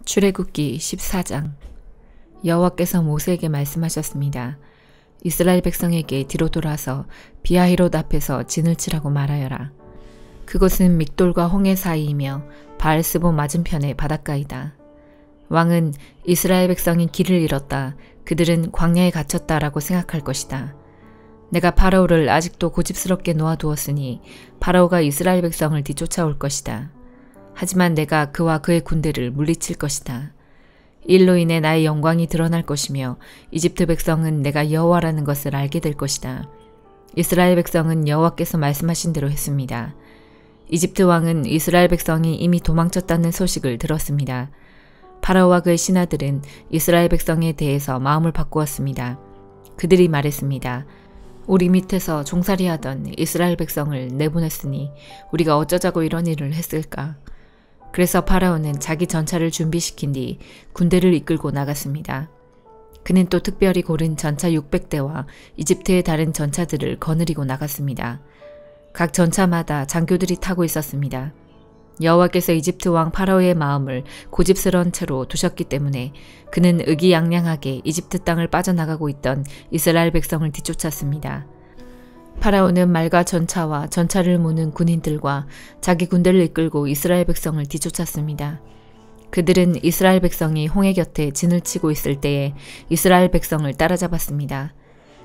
출애굽기 14장. 여호와께서 모세에게 말씀하셨습니다. 이스라엘 백성에게 뒤로 돌아서 비하히롯 앞에서 진을 치라고 말하여라. 그곳은 믹돌과 홍해 사이이며 바알스본 맞은편의 바닷가이다. 왕은 이스라엘 백성이 길을 잃었다, 그들은 광야에 갇혔다라고 생각할 것이다. 내가 파라오를 아직도 고집스럽게 놓아두었으니 파라오가 이스라엘 백성을 뒤쫓아올 것이다. 하지만 내가 그와 그의 군대를 물리칠 것이다. 일로 인해 나의 영광이 드러날 것이며 이집트 백성은 내가 여호와라는 것을 알게 될 것이다. 이스라엘 백성은 여호와께서 말씀하신 대로 했습니다. 이집트 왕은 이스라엘 백성이 이미 도망쳤다는 소식을 들었습니다. 파라오와 그의 신하들은 이스라엘 백성에 대해서 마음을 바꾸었습니다. 그들이 말했습니다. 우리 밑에서 종살이하던 이스라엘 백성을 내보냈으니 우리가 어쩌자고 이런 일을 했을까? 그래서 파라오는 자기 전차를 준비시킨 뒤 군대를 이끌고 나갔습니다. 그는 또 특별히 고른 전차 600대와 이집트의 다른 전차들을 거느리고 나갔습니다. 각 전차마다 장교들이 타고 있었습니다. 여호와께서 이집트 왕 파라오의 마음을 고집스러운 채로 두셨기 때문에 그는 의기양양하게 이집트 땅을 빠져나가고 있던 이스라엘 백성을 뒤쫓았습니다. 파라오는 말과 전차와 전차를 모는 군인들과 자기 군대를 이끌고 이스라엘 백성을 뒤쫓았습니다. 그들은 이스라엘 백성이 홍해 곁에 진을 치고 있을 때에 이스라엘 백성을 따라잡았습니다.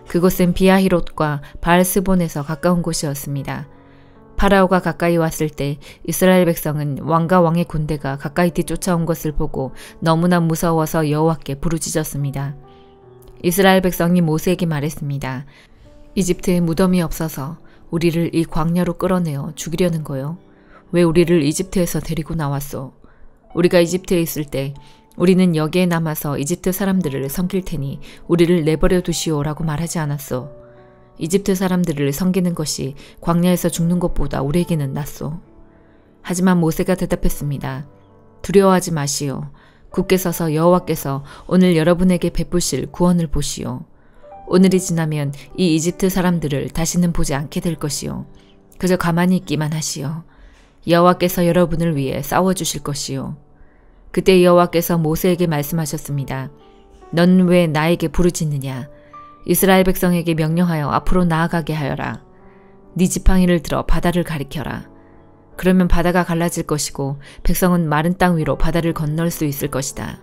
그곳은 비하히롯과 바알스본에서 가까운 곳이었습니다. 파라오가 가까이 왔을 때 이스라엘 백성은 왕과 왕의 군대가 가까이 뒤쫓아온 것을 보고 너무나 무서워서 여호와께 부르짖었습니다. 이스라엘 백성이 모세에게 말했습니다. 이집트에 무덤이 없어서 우리를 이 광야로 끌어내어 죽이려는 거요. 왜 우리를 이집트에서 데리고 나왔소? 우리가 이집트에 있을 때 우리는 여기에 남아서 이집트 사람들을 섬길 테니 우리를 내버려 두시오라고 말하지 않았소. 이집트 사람들을 섬기는 것이 광야에서 죽는 것보다 우리에게는 낫소. 하지만 모세가 대답했습니다. 두려워하지 마시오. 굳게 서서 여호와께서 오늘 여러분에게 베푸실 구원을 보시오. 오늘이 지나면 이 이집트 사람들을 다시는 보지 않게 될 것이요. 그저 가만히 있기만 하시오. 여호와께서 여러분을 위해 싸워주실 것이요. 그때 여호와께서 모세에게 말씀하셨습니다. 넌 왜 나에게 부르짖느냐? 이스라엘 백성에게 명령하여 앞으로 나아가게 하여라. 네 지팡이를 들어 바다를 가리켜라. 그러면 바다가 갈라질 것이고 백성은 마른 땅 위로 바다를 건널 수 있을 것이다.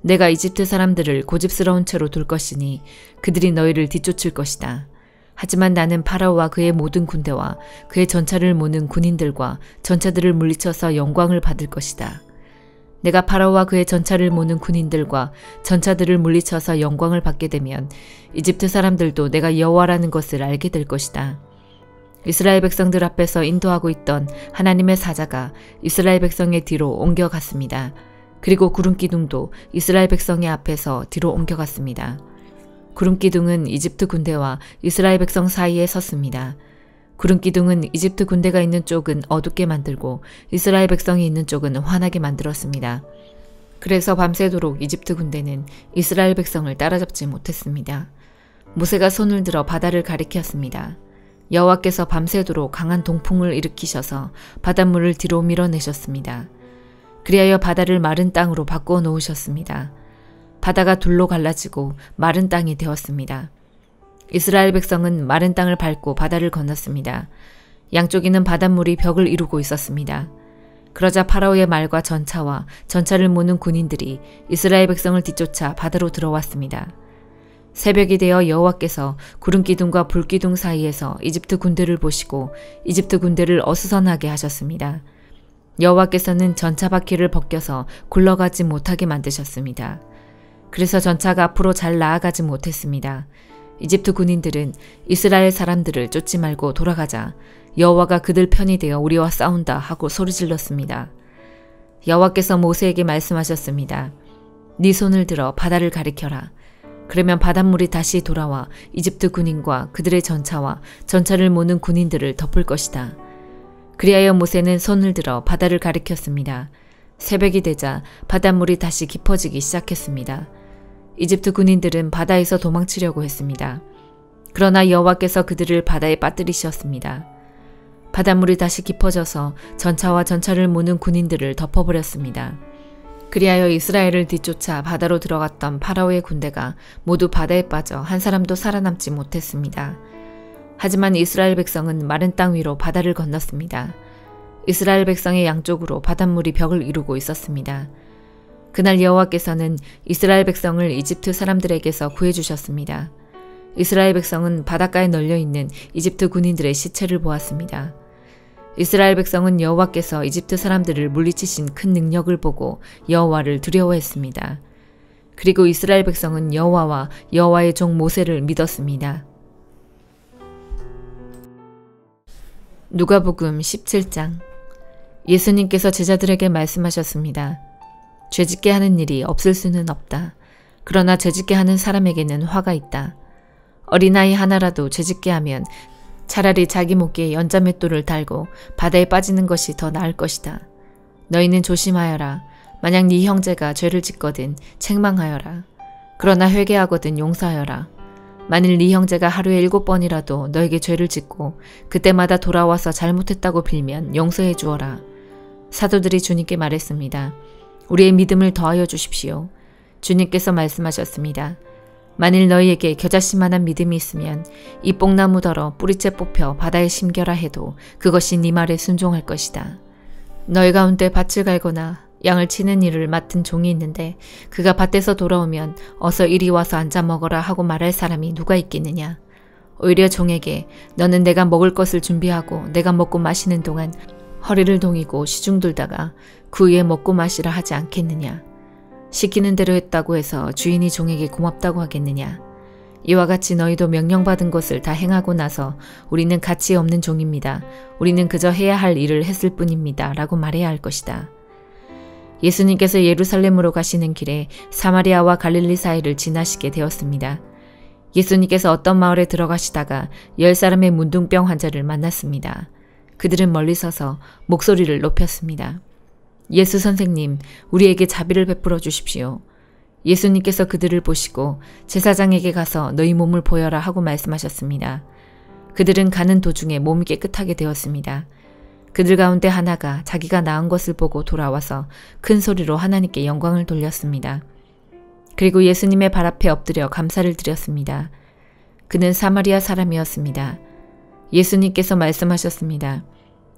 내가 이집트 사람들을 고집스러운 채로 둘 것이니 그들이 너희를 뒤쫓을 것이다. 하지만 나는 파라오와 그의 모든 군대와 그의 전차를 모는 군인들과 전차들을 물리쳐서 영광을 받을 것이다. 내가 파라오와 그의 전차를 모는 군인들과 전차들을 물리쳐서 영광을 받게 되면 이집트 사람들도 내가 여호와라는 것을 알게 될 것이다. 이스라엘 백성들 앞에서 인도하고 있던 하나님의 사자가 이스라엘 백성의 뒤로 옮겨갔습니다. 그리고 구름기둥도 이스라엘 백성의 앞에서 뒤로 옮겨갔습니다. 구름기둥은 이집트 군대와 이스라엘 백성 사이에 섰습니다. 구름기둥은 이집트 군대가 있는 쪽은 어둡게 만들고 이스라엘 백성이 있는 쪽은 환하게 만들었습니다. 그래서 밤새도록 이집트 군대는 이스라엘 백성을 따라잡지 못했습니다. 모세가 손을 들어 바다를 가리켰습니다. 여호와께서 밤새도록 강한 동풍을 일으키셔서 바닷물을 뒤로 밀어내셨습니다. 그리하여 바다를 마른 땅으로 바꾸어 놓으셨습니다. 바다가 둘로 갈라지고 마른 땅이 되었습니다. 이스라엘 백성은 마른 땅을 밟고 바다를 건넜습니다. 양쪽에는 바닷물이 벽을 이루고 있었습니다. 그러자 파라오의 말과 전차와 전차를 모는 군인들이 이스라엘 백성을 뒤쫓아 바다로 들어왔습니다. 새벽이 되어 여호와께서 구름기둥과 불기둥 사이에서 이집트 군대를 보시고 이집트 군대를 어수선하게 하셨습니다. 여호와께서는 전차 바퀴를 벗겨서 굴러가지 못하게 만드셨습니다. 그래서 전차가 앞으로 잘 나아가지 못했습니다. 이집트 군인들은 이스라엘 사람들을 쫓지 말고 돌아가자 여호와가 그들 편이 되어 우리와 싸운다 하고 소리질렀습니다. 여호와께서 모세에게 말씀하셨습니다. 네 손을 들어 바다를 가리켜라. 그러면 바닷물이 다시 돌아와 이집트 군인과 그들의 전차와 전차를 모는 군인들을 덮을 것이다. 그리하여 모세는 손을 들어 바다를 가리켰습니다. 새벽이 되자 바닷물이 다시 깊어지기 시작했습니다. 이집트 군인들은 바다에서 도망치려고 했습니다. 그러나 여호와께서 그들을 바다에 빠뜨리셨습니다. 바닷물이 다시 깊어져서 전차와 전차를 모는 군인들을 덮어버렸습니다. 그리하여 이스라엘을 뒤쫓아 바다로 들어갔던 파라오의 군대가 모두 바다에 빠져 한 사람도 살아남지 못했습니다. 하지만 이스라엘 백성은 마른 땅 위로 바다를 건넜습니다. 이스라엘 백성의 양쪽으로 바닷물이 벽을 이루고 있었습니다. 그날 여호와께서는 이스라엘 백성을 이집트 사람들에게서 구해주셨습니다. 이스라엘 백성은 바닷가에 널려있는 이집트 군인들의 시체를 보았습니다. 이스라엘 백성은 여호와께서 이집트 사람들을 물리치신 큰 능력을 보고 여호와를 두려워했습니다. 그리고 이스라엘 백성은 여호와와 여호와의 종 모세를 믿었습니다. 누가복음 17장. 예수님께서 제자들에게 말씀하셨습니다. 죄짓게 하는 일이 없을 수는 없다. 그러나 죄짓게 하는 사람에게는 화가 있다. 어린아이 하나라도 죄짓게 하면 차라리 자기 목에 연자맷돌을 달고 바다에 빠지는 것이 더 나을 것이다. 너희는 조심하여라. 만약 네 형제가 죄를 짓거든 책망하여라. 그러나 회개하거든 용서하여라. 만일 네 형제가 하루에 7번이라도 너에게 죄를 짓고 그때마다 돌아와서 잘못했다고 빌면 용서해 주어라. 사도들이 주님께 말했습니다. 우리의 믿음을 더하여 주십시오. 주님께서 말씀하셨습니다. 만일 너희에게 겨자씨만한 믿음이 있으면 이 뽕나무더러 뿌리째 뽑혀 바다에 심겨라 해도 그것이 네 말에 순종할 것이다. 너희 가운데 밭을 갈거나 양을 치는 일을 맡은 종이 있는데 그가 밭에서 돌아오면 어서 이리 와서 앉아 먹어라 하고 말할 사람이 누가 있겠느냐. 오히려 종에게 너는 내가 먹을 것을 준비하고 내가 먹고 마시는 동안 허리를 동이고 시중들다가 그 후에 먹고 마시라 하지 않겠느냐. 시키는 대로 했다고 해서 주인이 종에게 고맙다고 하겠느냐. 이와 같이 너희도 명령받은 것을 다 행하고 나서 우리는 가치 없는 종입니다. 우리는 그저 해야 할 일을 했을 뿐입니다. 라고 말해야 할 것이다. 예수님께서 예루살렘으로 가시는 길에 사마리아와 갈릴리 사이를 지나시게 되었습니다. 예수님께서 어떤 마을에 들어가시다가 10사람의 문둥병 환자를 만났습니다. 그들은 멀리 서서 목소리를 높였습니다. 예수 선생님, 우리에게 자비를 베풀어 주십시오. 예수님께서 그들을 보시고 제사장에게 가서 너희 몸을 보여라 하고 말씀하셨습니다. 그들은 가는 도중에 몸이 깨끗하게 되었습니다. 그들 가운데 하나가 자기가 나은 것을 보고 돌아와서 큰 소리로 하나님께 영광을 돌렸습니다. 그리고 예수님의 발 앞에 엎드려 감사를 드렸습니다. 그는 사마리아 사람이었습니다. 예수님께서 말씀하셨습니다.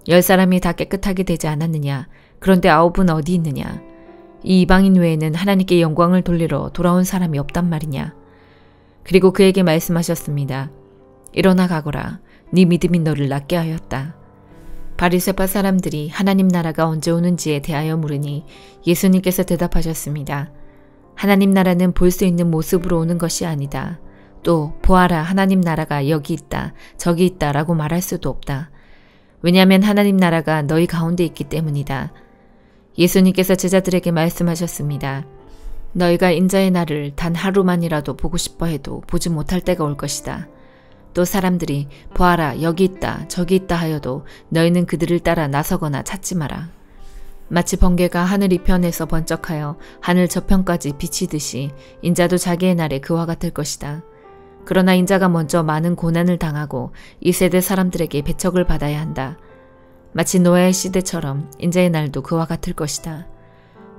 10사람이 다 깨끗하게 되지 않았느냐? 그런데 9은 어디 있느냐? 이 이방인 외에는 하나님께 영광을 돌리러 돌아온 사람이 없단 말이냐? 그리고 그에게 말씀하셨습니다. 일어나 가거라. 네 믿음이 너를 낫게 하였다. 바리새파 사람들이 하나님 나라가 언제 오는지에 대하여 물으니 예수님께서 대답하셨습니다. 하나님 나라는 볼 수 있는 모습으로 오는 것이 아니다. 또 보아라 하나님 나라가 여기 있다 저기 있다 라고 말할 수도 없다. 왜냐하면 하나님 나라가 너희 가운데 있기 때문이다. 예수님께서 제자들에게 말씀하셨습니다. 너희가 인자의 날을 단 하루만이라도 보고 싶어 해도 보지 못할 때가 올 것이다. 또 사람들이 보아라 여기 있다 저기 있다 하여도 너희는 그들을 따라 나서거나 찾지 마라. 마치 번개가 하늘 이편에서 번쩍하여 하늘 저편까지 비치듯이 인자도 자기의 날에 그와 같을 것이다. 그러나 인자가 먼저 많은 고난을 당하고 이 세대 사람들에게 배척을 받아야 한다. 마치 노아의 시대처럼 인자의 날도 그와 같을 것이다.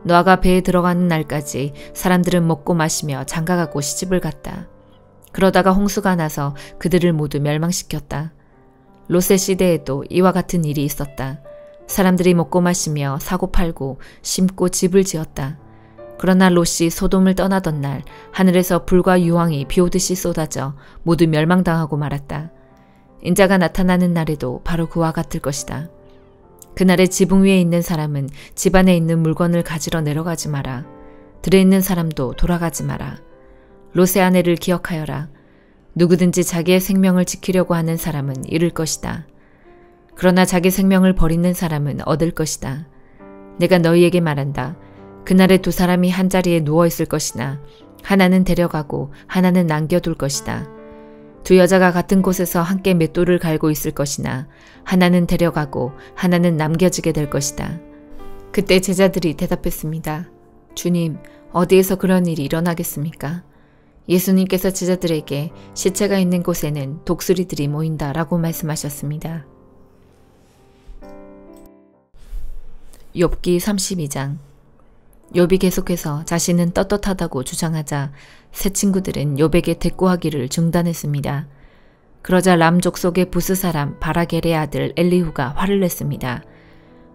노아가 배에 들어가는 날까지 사람들은 먹고 마시며 장가가고 시집을 갔다. 그러다가 홍수가 나서 그들을 모두 멸망시켰다. 롯의 시대에도 이와 같은 일이 있었다. 사람들이 먹고 마시며 사고 팔고 심고 집을 지었다. 그러나 롯이 소돔을 떠나던 날 하늘에서 불과 유황이 비오듯이 쏟아져 모두 멸망당하고 말았다. 인자가 나타나는 날에도 바로 그와 같을 것이다. 그날에 지붕 위에 있는 사람은 집 안에 있는 물건을 가지러 내려가지 마라. 들에 있는 사람도 돌아가지 마라. 롯의 아내를 기억하여라. 누구든지 자기의 생명을 지키려고 하는 사람은 잃을 것이다. 그러나 자기 생명을 버리는 사람은 얻을 것이다. 내가 너희에게 말한다. 그날에 두 사람이 한 자리에 누워있을 것이나 하나는 데려가고 하나는 남겨둘 것이다. 두 여자가 같은 곳에서 함께 맷돌을 갈고 있을 것이나 하나는 데려가고 하나는 남겨지게 될 것이다. 그때 제자들이 대답했습니다. 주님, 어디에서 그런 일이 일어나겠습니까? 예수님께서 제자들에게 시체가 있는 곳에는 독수리들이 모인다 라고 말씀하셨습니다. 욥기 32장. 욥이 계속해서 자신은 떳떳하다고 주장하자 새 친구들은 욥에게 대꾸하기를 중단했습니다. 그러자 람 족속의 부스 사람 바라겔의 아들 엘리후가 화를 냈습니다.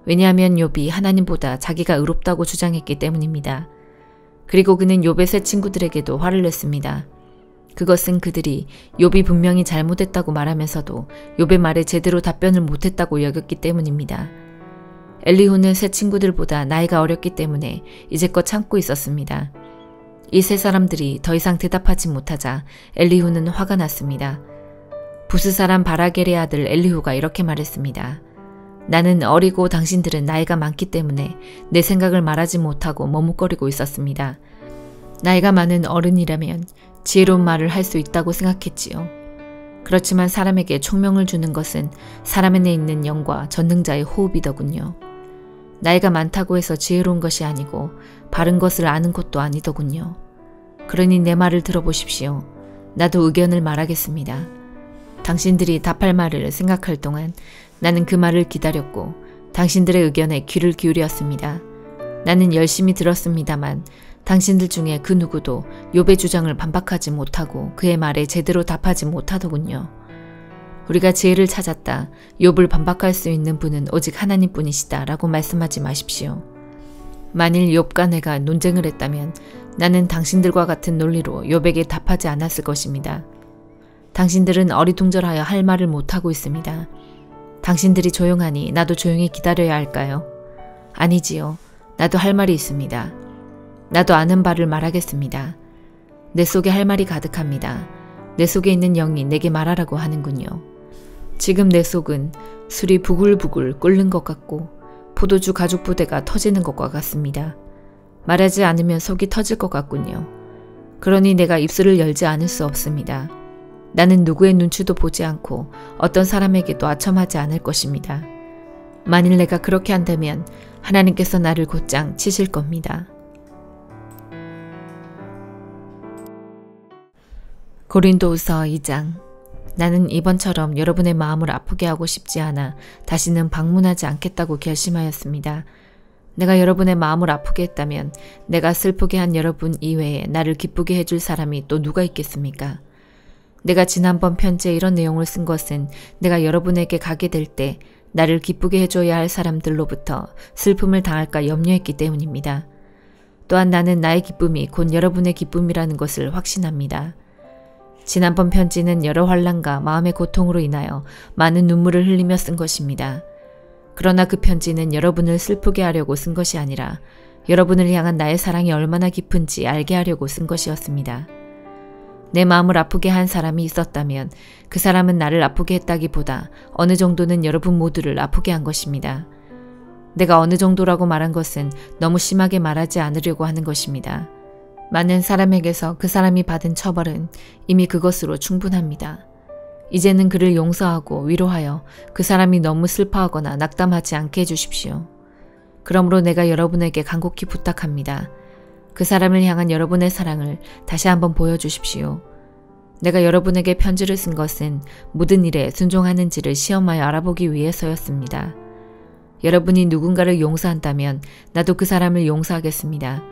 왜냐하면 욥이 하나님보다 자기가 의롭다고 주장했기 때문입니다. 그리고 그는 욥의 새 친구들에게도 화를 냈습니다. 그것은 그들이 욥이 분명히 잘못했다고 말하면서도 욥의 말에 제대로 답변을 못했다고 여겼기 때문입니다. 엘리후는 새 친구들보다 나이가 어렸기 때문에 이제껏 참고 있었습니다. 이 세 사람들이 더 이상 대답하지 못하자 엘리후는 화가 났습니다. 부스 사람 바라겔의 아들 엘리후가 이렇게 말했습니다. 나는 어리고 당신들은 나이가 많기 때문에 내 생각을 말하지 못하고 머뭇거리고 있었습니다. 나이가 많은 어른이라면 지혜로운 말을 할 수 있다고 생각했지요. 그렇지만 사람에게 총명을 주는 것은 사람 안에 있는 영과 전능자의 호흡이더군요. 나이가 많다고 해서 지혜로운 것이 아니고 바른 것을 아는 것도 아니더군요. 그러니 내 말을 들어보십시오. 나도 의견을 말하겠습니다. 당신들이 답할 말을 생각할 동안 나는 그 말을 기다렸고 당신들의 의견에 귀를 기울였습니다. 나는 열심히 들었습니다만 당신들 중에 그 누구도 욥의 주장을 반박하지 못하고 그의 말에 제대로 답하지 못하더군요. 우리가 지혜를 찾았다. 욥을 반박할 수 있는 분은 오직 하나님뿐이시다 라고 말씀하지 마십시오. 만일 욥과 내가 논쟁을 했다면 나는 당신들과 같은 논리로 욥에게 답하지 않았을 것입니다. 당신들은 어리둥절하여 할 말을 못하고 있습니다. 당신들이 조용하니 나도 조용히 기다려야 할까요? 아니지요. 나도 할 말이 있습니다. 나도 아는 바를 말하겠습니다. 내 속에 할 말이 가득합니다. 내 속에 있는 영이 내게 말하라고 하는군요. 지금 내 속은 술이 부글부글 끓는 것 같고 포도주 가죽 부대가 터지는 것과 같습니다. 말하지 않으면 속이 터질 것 같군요. 그러니 내가 입술을 열지 않을 수 없습니다. 나는 누구의 눈치도 보지 않고 어떤 사람에게도 아첨하지 않을 것입니다. 만일 내가 그렇게 한다면 하나님께서 나를 곧장 치실 겁니다. 고린도후서 2장. 나는 이번처럼 여러분의 마음을 아프게 하고 싶지 않아 다시는 방문하지 않겠다고 결심하였습니다. 내가 여러분의 마음을 아프게 했다면 내가 슬프게 한 여러분 이외에 나를 기쁘게 해줄 사람이 또 누가 있겠습니까? 내가 지난번 편지에 이런 내용을 쓴 것은 내가 여러분에게 가게 될 때 나를 기쁘게 해줘야 할 사람들로부터 슬픔을 당할까 염려했기 때문입니다. 또한 나는 나의 기쁨이 곧 여러분의 기쁨이라는 것을 확신합니다. 지난번 편지는 여러 환난과 마음의 고통으로 인하여 많은 눈물을 흘리며 쓴 것입니다. 그러나 그 편지는 여러분을 슬프게 하려고 쓴 것이 아니라 여러분을 향한 나의 사랑이 얼마나 깊은지 알게 하려고 쓴 것이었습니다. 내 마음을 아프게 한 사람이 있었다면 그 사람은 나를 아프게 했다기보다 어느 정도는 여러분 모두를 아프게 한 것입니다. 내가 어느 정도라고 말한 것은 너무 심하게 말하지 않으려고 하는 것입니다. 많은 사람에게서 그 사람이 받은 처벌은 이미 그것으로 충분합니다. 이제는 그를 용서하고 위로하여 그 사람이 너무 슬퍼하거나 낙담하지 않게 해주십시오. 그러므로 내가 여러분에게 간곡히 부탁합니다. 그 사람을 향한 여러분의 사랑을 다시 한번 보여주십시오. 내가 여러분에게 편지를 쓴 것은 모든 일에 순종하는지를 시험하여 알아보기 위해서였습니다. 여러분이 누군가를 용서한다면 나도 그 사람을 용서하겠습니다.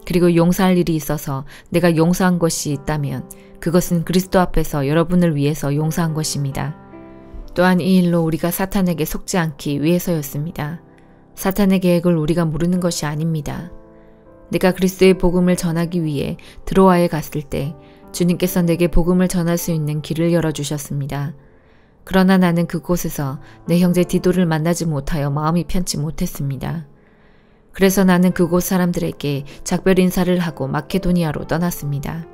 그리고 용서할 일이 있어서 내가 용서한 것이 있다면 그것은 그리스도 앞에서 여러분을 위해서 용서한 것입니다. 또한 이 일로 우리가 사탄에게 속지 않기 위해서였습니다. 사탄의 계획을 우리가 모르는 것이 아닙니다. 내가 그리스도의 복음을 전하기 위해 드로아에 갔을 때 주님께서 내게 복음을 전할 수 있는 길을 열어주셨습니다. 그러나 나는 그곳에서 내 형제 디도를 만나지 못하여 마음이 편치 못했습니다. 그래서 나는 그곳 사람들에게 작별 인사를 하고 마케도니아로 떠났습니다.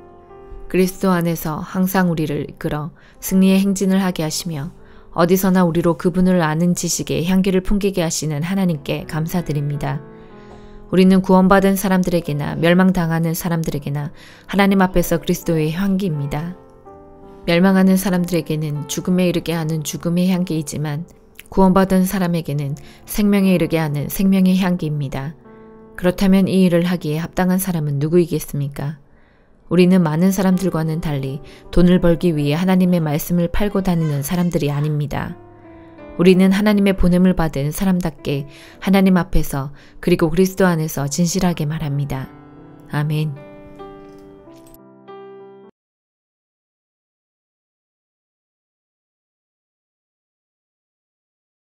그리스도 안에서 항상 우리를 이끌어 승리의 행진을 하게 하시며 어디서나 우리로 그분을 아는 지식의 향기를 풍기게 하시는 하나님께 감사드립니다. 우리는 구원받은 사람들에게나 멸망당하는 사람들에게나 하나님 앞에서 그리스도의 향기입니다. 멸망하는 사람들에게는 죽음에 이르게 하는 죽음의 향기이지만 구원받은 사람에게는 생명에 이르게 하는 생명의 향기입니다. 그렇다면 이 일을 하기에 합당한 사람은 누구이겠습니까? 우리는 많은 사람들과는 달리 돈을 벌기 위해 하나님의 말씀을 팔고 다니는 사람들이 아닙니다. 우리는 하나님의 보냄을 받은 사람답게 하나님 앞에서 그리고 그리스도 안에서 진실하게 말합니다. 아멘.